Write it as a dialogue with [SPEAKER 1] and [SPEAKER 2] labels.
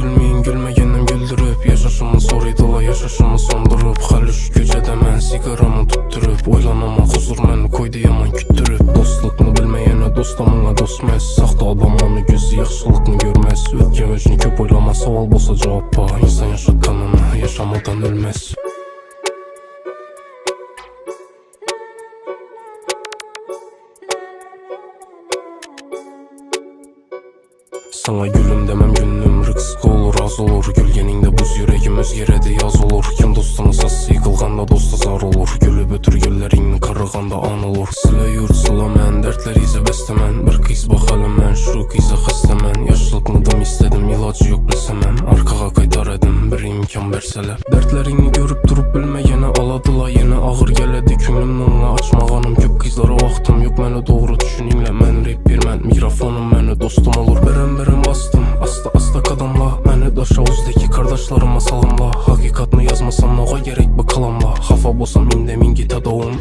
[SPEAKER 1] gülmeyin, gülmegenim güldürüp, yaşaşımı soruydular, yaşaşımı sondurup. Halüş gecede mən sigaramı tutturup, oylanama huzur məni koydu yaman küttürüp. Dostluqni bilməyənə dostamına dostməz, saxta adamlarını gözü yaxşılıqni görməz. Ötken özünü köp oylama, saval bolsa cavab pa. İnsan yaşatqanını yaşamadan ölməz. Sana gülüm demem günüm rıksık olur, az olur. Gülgeninde buz yüreğim özgeredi, yaz olur. Kim dostunu sası yıkılganda dosta zar olur. Gülüp ötür güllerini karıganda an olur. Sıla yurt sıla mən, dertler ize bestemən. Bir kız bakalım mən, şu kıza xəstəmən. Yaşlıqnıdım istedim, ilacı yok bilsəmən. Arkağa qaytar edim, bir imkan versələr. Dertlerini görüp durup bilməyənə aladılar yenə. Ağır gələdi kümlümün onunla açmağanım. Köp kızlara vaxtım yok, məni doğru düşününlə. Mən rapper, mən mikrofonum, məni dostum olur. Berem bastım, asta qadamla. Məni daşa uzdaki kardeşlarıma salamla. Hakikatını yazmasam noğa gerek bu kalamla. Hafa bolsam inde min git adamım.